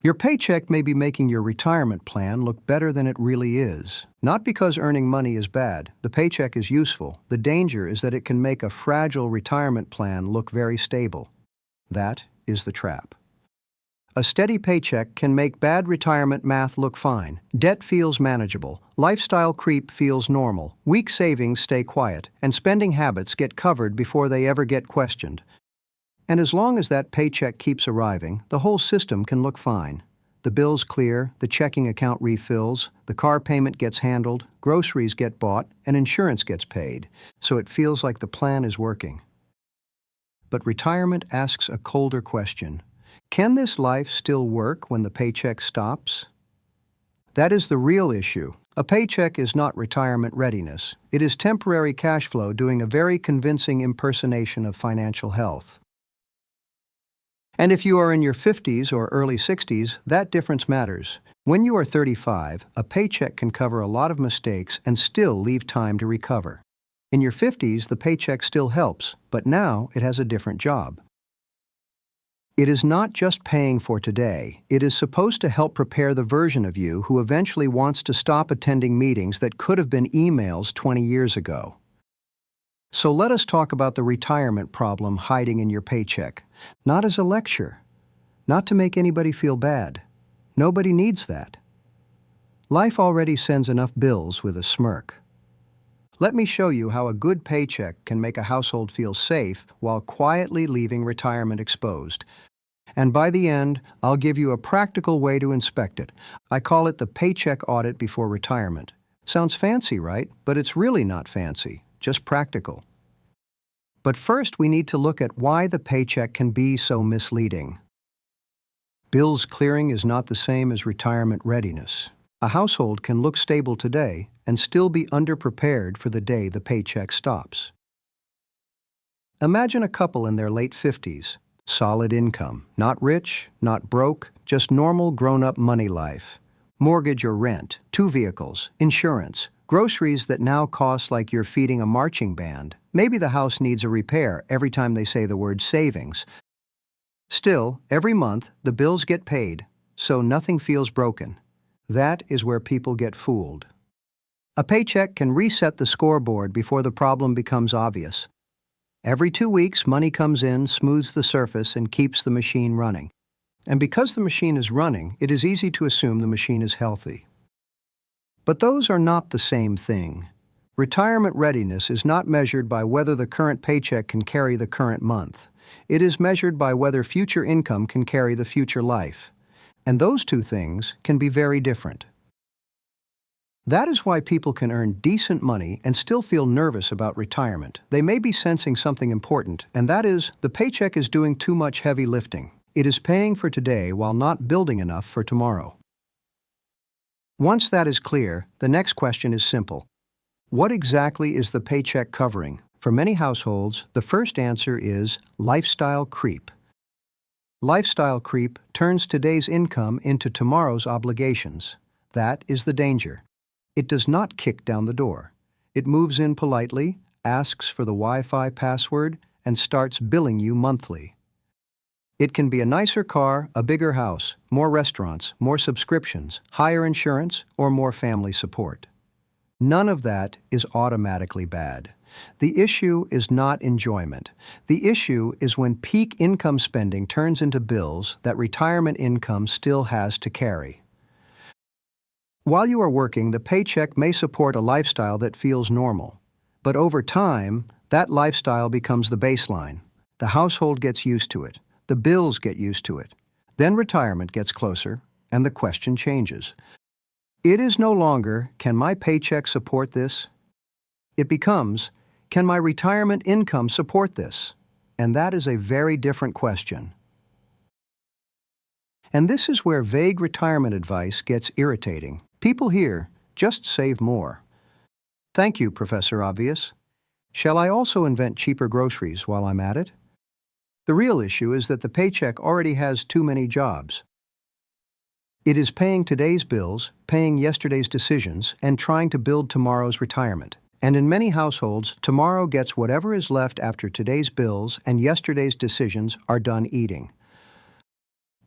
Your paycheck may be making your retirement plan look better than it really is. Not because earning money is bad. The paycheck is useful. The danger is that it can make a fragile retirement plan look very stable. That is the trap. A steady paycheck can make bad retirement math look fine. Debt feels manageable. Lifestyle creep feels normal. Weak savings stay quiet. And spending habits get covered before they ever get questioned. And as long as that paycheck keeps arriving, the whole system can look fine. The bills clear, the checking account refills, the car payment gets handled, groceries get bought, and insurance gets paid, so it feels like the plan is working. But retirement asks a colder question. Can this life still work when the paycheck stops? That is the real issue. A paycheck is not retirement readiness. It is temporary cash flow doing a very convincing impersonation of financial health. And if you are in your 50s or early 60s, that difference matters. When you are 35, a paycheck can cover a lot of mistakes and still leave time to recover. In your 50s, the paycheck still helps, but now it has a different job. It is not just paying for today. It is supposed to help prepare the version of you who eventually wants to stop attending meetings that could have been emails 20 years ago. So let us talk about the retirement problem hiding in your paycheck. Not as a lecture. Not to make anybody feel bad. Nobody needs that. Life already sends enough bills with a smirk. Let me show you how a good paycheck can make a household feel safe while quietly leaving retirement exposed. And by the end, I'll give you a practical way to inspect it. I call it the paycheck audit before retirement. Sounds fancy, right? But it's really not fancy, just practical. But first, we need to look at why the paycheck can be so misleading. Bills clearing is not the same as retirement readiness. A household can look stable today and still be underprepared for the day the paycheck stops. Imagine a couple in their late 50s, solid income, not rich, not broke, just normal grown-up money life. Mortgage or rent, 2 vehicles, insurance, groceries that now cost like you're feeding a marching band. Maybe the house needs a repair every time they say the word savings. Still, every month, the bills get paid, so nothing feels broken. That is where people get fooled. A paycheck can reset the scoreboard before the problem becomes obvious. Every 2 weeks, money comes in, smooths the surface, and keeps the machine running. And because the machine is running, it is easy to assume the machine is healthy. But those are not the same thing. Retirement readiness is not measured by whether the current paycheck can carry the current month. It is measured by whether future income can carry the future life. And those two things can be very different. That is why people can earn decent money and still feel nervous about retirement. They may be sensing something important, and that is, the paycheck is doing too much heavy lifting. It is paying for today while not building enough for tomorrow. Once that is clear, the next question is simple. What exactly is the paycheck covering? For many households, the first answer is lifestyle creep. Lifestyle creep turns today's income into tomorrow's obligations. That is the danger. It does not kick down the door. It moves in politely, asks for the Wi-Fi password, and starts billing you monthly. It can be a nicer car, a bigger house, more restaurants, more subscriptions, higher insurance, or more family support. None of that is automatically bad. The issue is not enjoyment. The issue is when peak income spending turns into bills that retirement income still has to carry. While you are working, the paycheck may support a lifestyle that feels normal. But over time, that lifestyle becomes the baseline. The household gets used to it. The bills get used to it. Then retirement gets closer, and the question changes. It is no longer, can my paycheck support this? It becomes, can my retirement income support this? And that is a very different question. And this is where vague retirement advice gets irritating. People hear, just save more. Thank you, Professor Obvious. Shall I also invent cheaper groceries while I'm at it? The real issue is that the paycheck already has too many jobs. It is paying today's bills, paying yesterday's decisions, and trying to build tomorrow's retirement. And in many households, tomorrow gets whatever is left after today's bills and yesterday's decisions are done eating.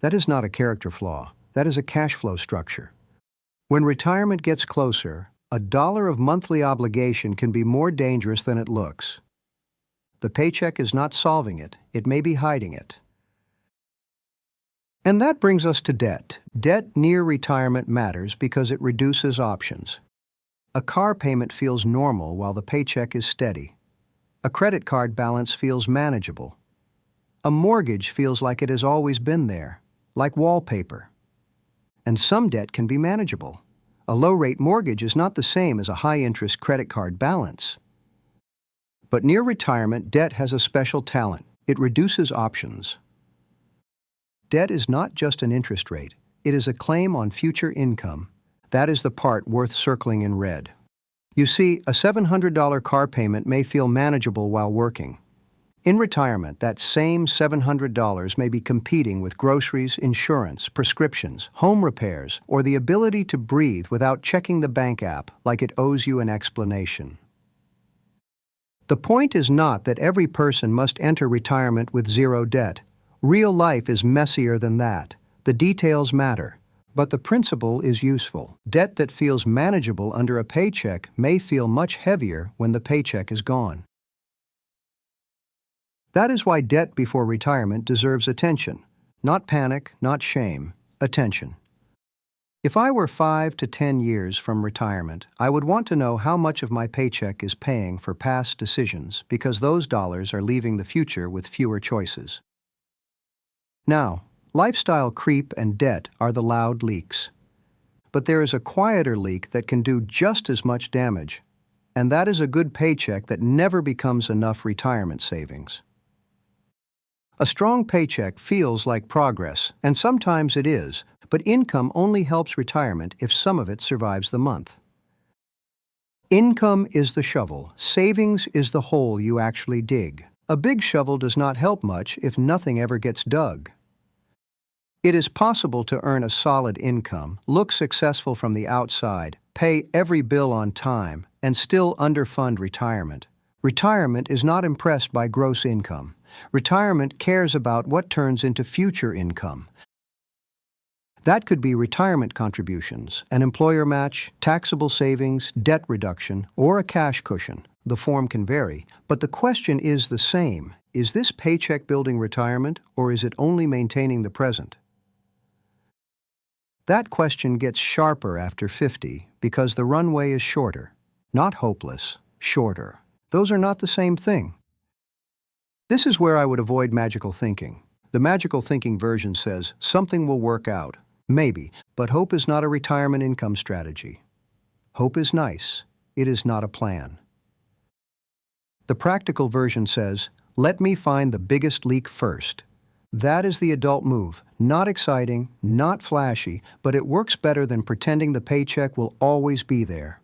That is not a character flaw. That is a cash flow structure. When retirement gets closer, a dollar of monthly obligation can be more dangerous than it looks. The paycheck is not solving it, it may be hiding it. And that brings us to debt. Debt near retirement matters because it reduces options. A car payment feels normal while the paycheck is steady. A credit card balance feels manageable. A mortgage feels like it has always been there, like wallpaper. And some debt can be manageable. A low-rate mortgage is not the same as a high-interest credit card balance. But near retirement, debt has a special talent. It reduces options. Debt is not just an interest rate. It is a claim on future income. That is the part worth circling in red. You see, a $700 car payment may feel manageable while working. In retirement, that same $700 may be competing with groceries, insurance, prescriptions, home repairs, or the ability to breathe without checking the bank app like it owes you an explanation. The point is not that every person must enter retirement with zero debt. Real life is messier than that. The details matter. But the principle is useful. Debt that feels manageable under a paycheck may feel much heavier when the paycheck is gone. That is why debt before retirement deserves attention. Not panic, not shame. Attention. If I were 5 to 10 years from retirement, I would want to know how much of my paycheck is paying for past decisions because those dollars are leaving the future with fewer choices. Now, lifestyle creep and debt are the loud leaks. But there is a quieter leak that can do just as much damage, and that is a good paycheck that never becomes enough retirement savings. A strong paycheck feels like progress, and sometimes it is, but income only helps retirement if some of it survives the month. Income is the shovel, savings is the hole you actually dig. A big shovel does not help much if nothing ever gets dug. It is possible to earn a solid income, look successful from the outside, pay every bill on time, and still underfund retirement. Retirement is not impressed by gross income. Retirement cares about what turns into future income. That could be retirement contributions, an employer match, taxable savings, debt reduction, or a cash cushion. The form can vary, but the question is the same. Is this paycheck building retirement, or is it only maintaining the present? That question gets sharper after 50 because the runway is shorter. Not hopeless, shorter. Those are not the same thing. This is where I would avoid magical thinking. The magical thinking version says, something will work out. Maybe, but hope is not a retirement income strategy. Hope is nice. It is not a plan. The practical version says, let me find the biggest leak first. That is the adult move. Not exciting, not flashy, but it works better than pretending the paycheck will always be there.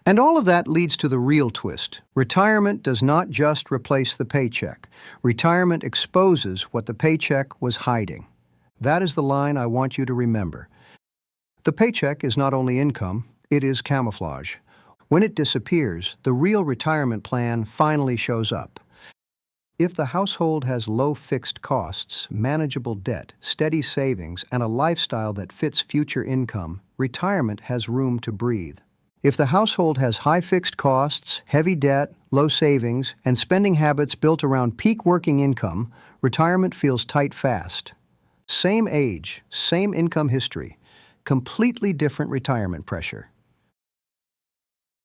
And all of that leads to the real twist. Retirement does not just replace the paycheck. Retirement exposes what the paycheck was hiding. That is the line I want you to remember. The paycheck is not only income, it is camouflage. When it disappears, the real retirement plan finally shows up. If the household has low fixed costs, manageable debt, steady savings, and a lifestyle that fits future income, retirement has room to breathe. If the household has high fixed costs, heavy debt, low savings, and spending habits built around peak working income, retirement feels tight fast. Same age, same income history, completely different retirement pressure.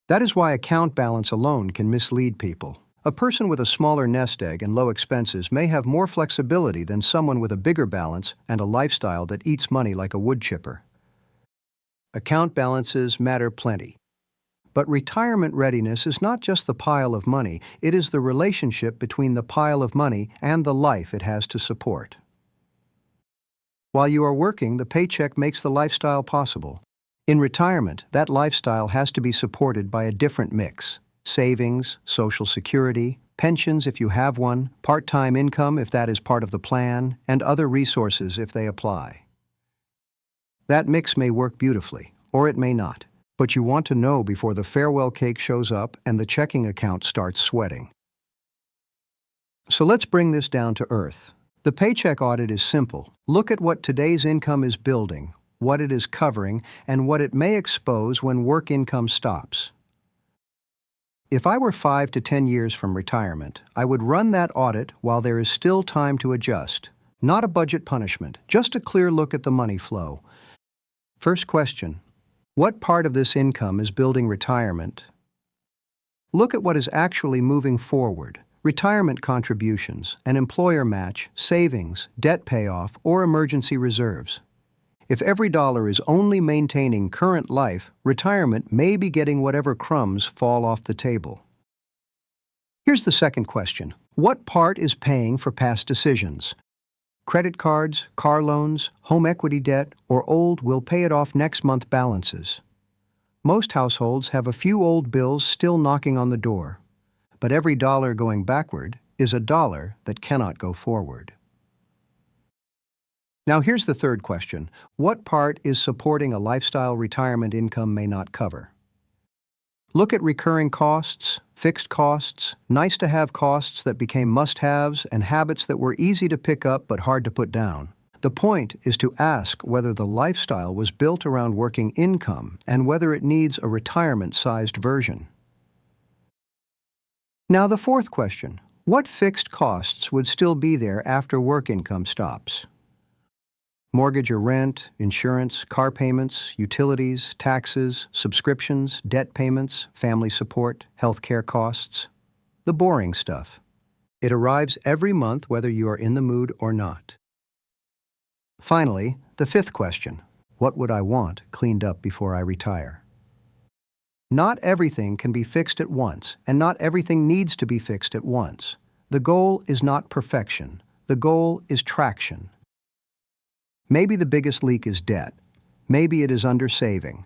That is why account balance alone can mislead people. A person with a smaller nest egg and low expenses may have more flexibility than someone with a bigger balance and a lifestyle that eats money like a wood chipper. Account balances matter plenty. But retirement readiness is not just the pile of money, it is the relationship between the pile of money and the life it has to support. While you are working, the paycheck makes the lifestyle possible. In retirement, that lifestyle has to be supported by a different mix. Savings, Social Security, pensions if you have one, part-time income if that is part of the plan, and other resources if they apply. That mix may work beautifully, or it may not, but you want to know before the farewell cake shows up and the checking account starts sweating. So let's bring this down to earth. The paycheck audit is simple. Look at what today's income is building, what it is covering, and what it may expose when work income stops. If I were 5 to 10 years from retirement, I would run that audit while there is still time to adjust. Not a budget punishment, just a clear look at the money flow. First question: what part of this income is building retirement? Look at what is actually moving forward: retirement contributions, an employer match, savings, debt payoff, or emergency reserves. If every dollar is only maintaining current life, retirement may be getting whatever crumbs fall off the table. Here's the second question: what part is paying for past decisions? Credit cards, car loans, home equity debt, or old will pay it off next month balances. Most households have a few old bills still knocking on the door, but every dollar going backward is a dollar that cannot go forward. Now here's the third question: what part is supporting a lifestyle retirement income may not cover? Look at recurring costs, fixed costs, nice-to-have costs that became must-haves, and habits that were easy to pick up but hard to put down. The point is to ask whether the lifestyle was built around working income and whether it needs a retirement-sized version. Now the fourth question: what fixed costs would still be there after work income stops? Mortgage or rent, insurance, car payments, utilities, taxes, subscriptions, debt payments, family support, healthcare costs. The boring stuff. It arrives every month whether you are in the mood or not. Finally, the fifth question: what would I want cleaned up before I retire? Not everything can be fixed at once, and not everything needs to be fixed at once. The goal is not perfection. The goal is traction. Maybe the biggest leak is debt. Maybe it is undersaving.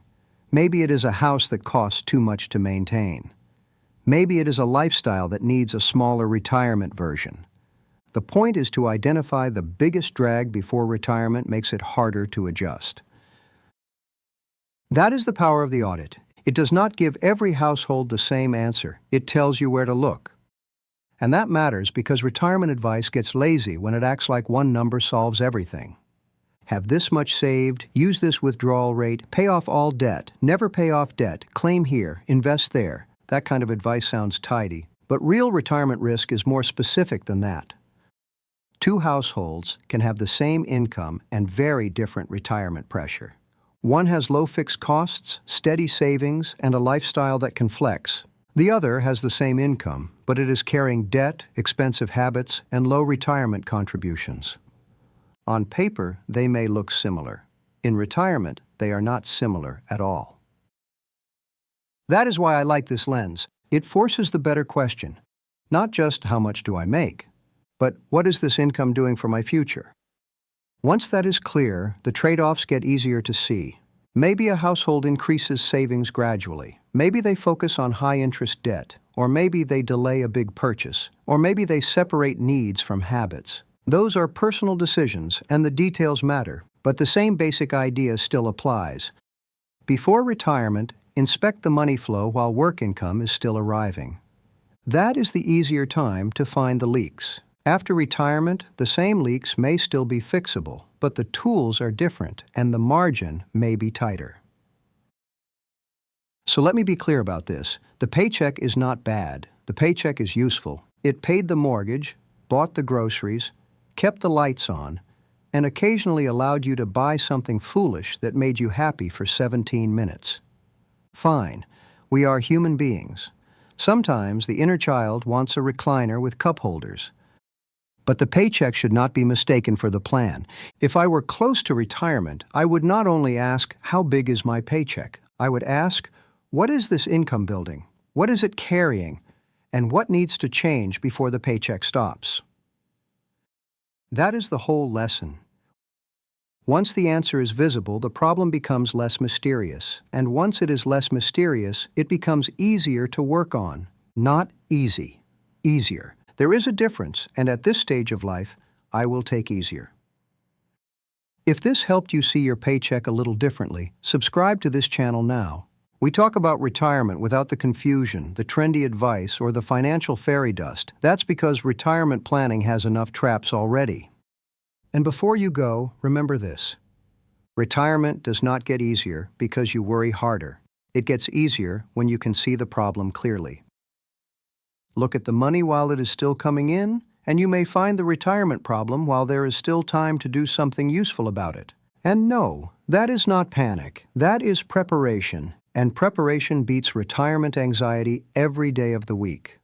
Maybe it is a house that costs too much to maintain. Maybe it is a lifestyle that needs a smaller retirement version. The point is to identify the biggest drag before retirement makes it harder to adjust. That is the power of the audit. It does not give every household the same answer. It tells you where to look. And that matters because retirement advice gets lazy when it acts like one number solves everything. Have this much saved, use this withdrawal rate, pay off all debt, never pay off debt, claim here, invest there. That kind of advice sounds tidy, but real retirement risk is more specific than that. Two households can have the same income and very different retirement pressure. One has low fixed costs, steady savings, and a lifestyle that can flex. The other has the same income, but it is carrying debt, expensive habits, and low retirement contributions. On paper, they may look similar. In retirement, they are not similar at all. That is why I like this lens. It forces the better question. Not just how much do I make, but what is this income doing for my future? Once that is clear, the trade-offs get easier to see. Maybe a household increases savings gradually. Maybe they focus on high-interest debt, or maybe they delay a big purchase, or maybe they separate needs from habits. Those are personal decisions, and the details matter, but the same basic idea still applies. Before retirement, inspect the money flow while work income is still arriving. That is the easier time to find the leaks. After retirement, the same leaks may still be fixable, but the tools are different, and the margin may be tighter. So let me be clear about this. The paycheck is not bad. The paycheck is useful. It paid the mortgage, bought the groceries, kept the lights on, and occasionally allowed you to buy something foolish that made you happy for 17 minutes. Fine, we are human beings. Sometimes the inner child wants a recliner with cup holders. But the paycheck should not be mistaken for the plan. If I were close to retirement, I would not only ask, how big is my paycheck? I would ask, what is this income building? What is it carrying? And what needs to change before the paycheck stops? That is the whole lesson. Once the answer is visible, the problem becomes less mysterious. And once it is less mysterious, it becomes easier to work on. Not easy, easier. There is a difference, and at this stage of life, I will take easier. If this helped you see your paycheck a little differently, subscribe to this channel now. We talk about retirement without the confusion, the trendy advice, or the financial fairy dust. That's because retirement planning has enough traps already. And before you go, remember this. Retirement does not get easier because you worry harder. It gets easier when you can see the problem clearly. Look at the money while it is still coming in, and you may find the retirement problem while there is still time to do something useful about it. And no, that is not panic. That is preparation, and preparation beats retirement anxiety every day of the week.